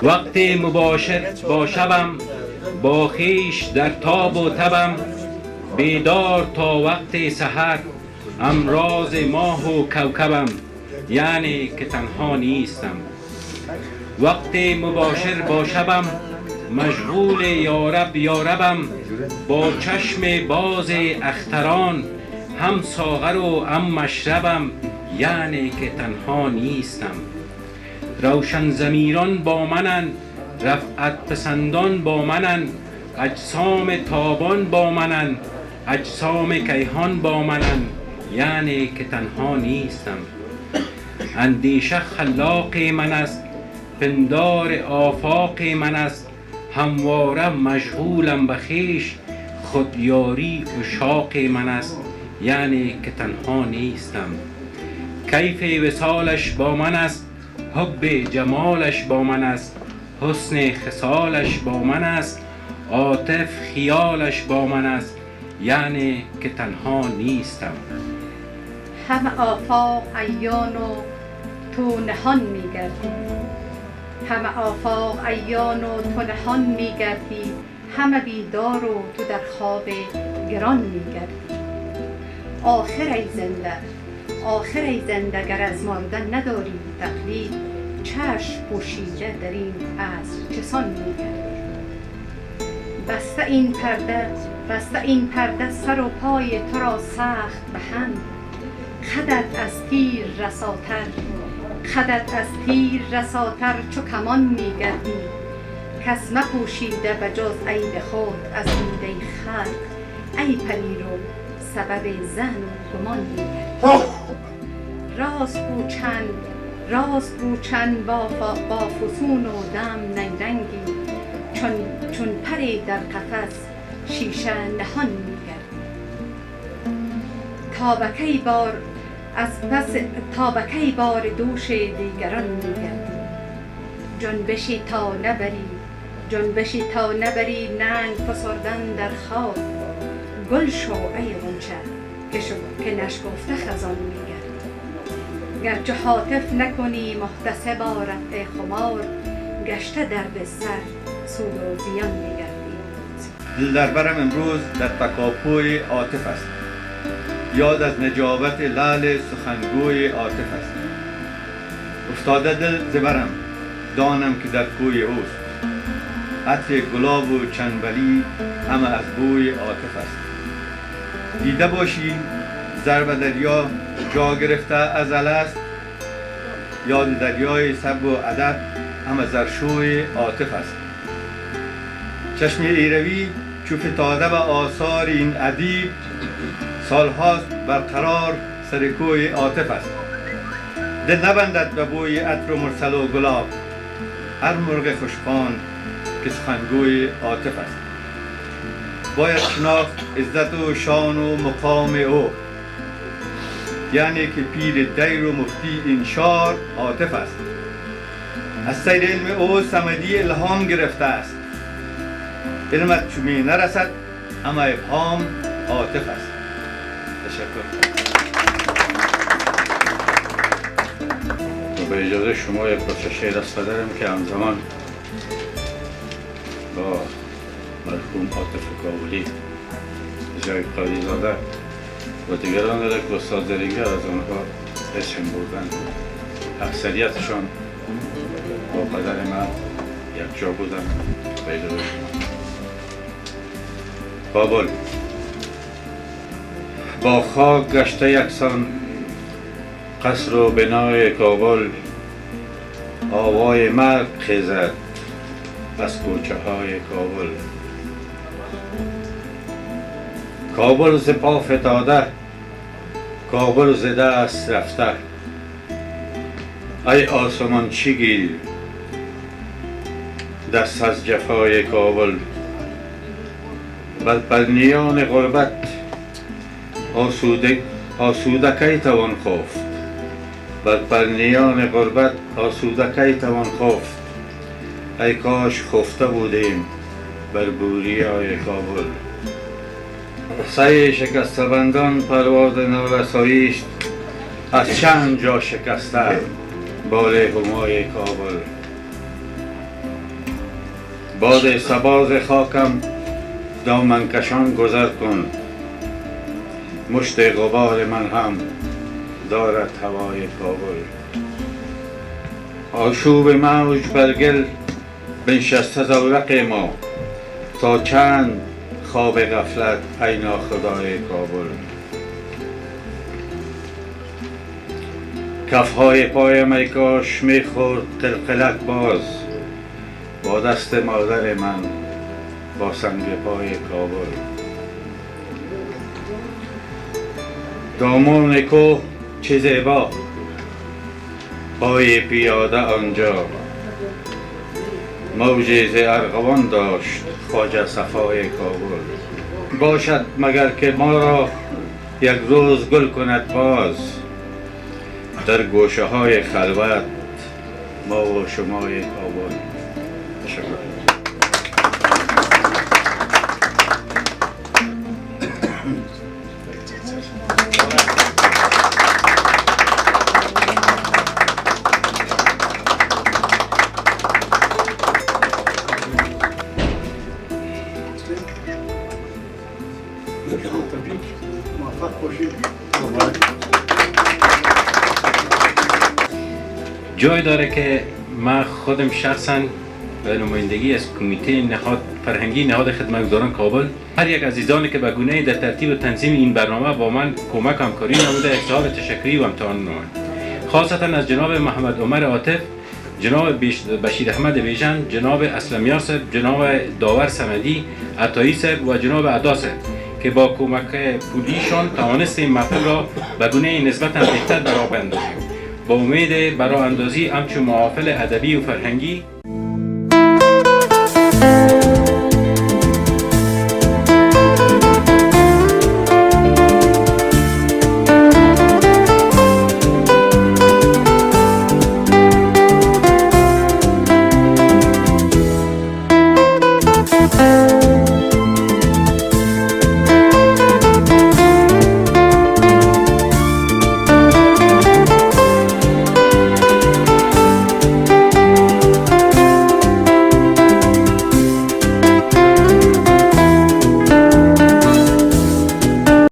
وقتی مباشر با شبم، با خویش در تاب و تبم، بیدار تا وقت سحر، امراض ماه و کوکبم، یعنی که تنها نیستم. وقتی مباشر با شبم، مشغول یارب یاربم، با چشم باز اختران، هم ساغر و هم مشربم، یعنی که تنها نیستم. روشن ضمیران با منن، رفعت پسندان با منن، اجسام تابان با منن، اجسام کیهان با منن، یعنی که تنها نیستم. اندیشه خلاق من است، پندار آفاق من است، همواره مشغولم به خویش، خودیاری عشاق من است، یعنی که تنها نیستم. کیف وصالش با من است، حب جمالش با من است، حسن خصالش با من است، عاطف خیالش با من است، یعنی که تنها نیستم. همه آفاق عیان و تو نهان می‌گردی، همه آفاق عیان و تو نهان می‌گردی، همه بیدار و تو در خواب گران می‌گردی. آخر ای زنده گر از مردن نداری تقلید، چشم پوشیده در این عصر چسان می‌گردی. بسته این پرده سر و پای تو را سخت به هم، خدت از تیر رساتر چو کمان می‌گردی. کس مپوشیده به جز عیب خود از دیده خلق، ای پریرو سبب زن و گمان می‌گردی. راست گو چند با فسون و دم ننگی، چون پری در قفس شیشه نهان می‌گردی. تا به کی بار دوش دیگران می‌گردی. جنبشی تا نبری ننگ فسردن در خواب، گل شو ای غنچه که نشکفته خزان می‌گردی. گرچه هاتف نکنی محتسب رفع خمار، گشته در بستر سود و زیان می‌گردی. دل در برم امروز در تکاپوی عاطف است، یاد از نجابت لعل سخنگوی عاطف است. افتاده دل ز برم، دانم که در کوی اوست، عطر گلاب و چنبلی همه از بوی عاطف است. دیده باشی ضرب دریا جا گرفته ازل است، یاد دریای صبر و ادب همه زرشوی عاطف است. چشم ایروی چو فتاده به آثار این ادیب، سالهاست برقرار سر کوی عاطف است. دل نبندد به بوی عطر و مرسل و گلاب، هر مرغ خوشخوان که سخنگوی عاطف است. باید شناخت عزت و شان و مقام او، یعنی که پیر دیر و مفتی این شار عاطف است. از سیر علم او صمدی الهام گرفته است، علمت چو می نرسد اما ابهام عاطف است. تشکر. به اجازه شما یک بچه شعر است دارم که همزمان با مرحوم عاطف کابلی، جای قاضی زاده و دیگران را که استاد درینگر از آنها اسم بردن، اکثریتشان با قدر من یک جا بودن. به اجازه شما. کابل با خاک گشته یکسان، قصر و بنای کابل، آوای مرگ خیزد از کوچه های کابل. کابل ز پا فتاده، کابل ز دست رفته، ای آسمان چی گیر دست از جفای کابل. بر نیان غربت آسوده کی توان خفت، بر نیان غربت آسوده کی توان خفت. ای کاش خفته بودیم بر بوریای کابل. سعی شکسته بندان پرواز نارسایی است، از چند جا شکسته بال همای کابل. باد سباز خاکم دامن کشان گذر کن، مشت غبار من هم دارد هوای کابل. آشوب موج بر گل بنشسته زورق ما، تا چند خواب غفلت ای ناخدای کابل. کفهای پایم ای کاش میخورد قلقلک باز، با دست مادر من با سنگ پای کابل. دامان کوه چه زیبا، پای پیاده آنجا، موجی ز ارغوان داشت خواجه صفای کابل. باشد مگر که ما را یک روز گل کند باز، در گوشه های خلوت ما و شمای کابل. تشکر. جای داره که من خودم شخصا به نمایندگی از کمیته نهاد فرهنگی نهاد خدمتگزاران کابل، هر یک عزیزانی که به گونه‌ای در ترتیب و تنظیم این برنامه با من کمک همکاری نموده اظهار تشکری و امتنان نمایم. خاصتا از جناب محمد عمر عاطف، جناب بشیر احمد بیژن، جناب اسلم یاسر، جناب داور صمدی، عطایی صاحب و جناب عدا صاحب که با کمک پولیشان توانستیم محفل را به گونه‌ای نسبتاً بهتر به راه بیندازیم. با امید برای اندازی همچون محافل ادبی و فرهنگی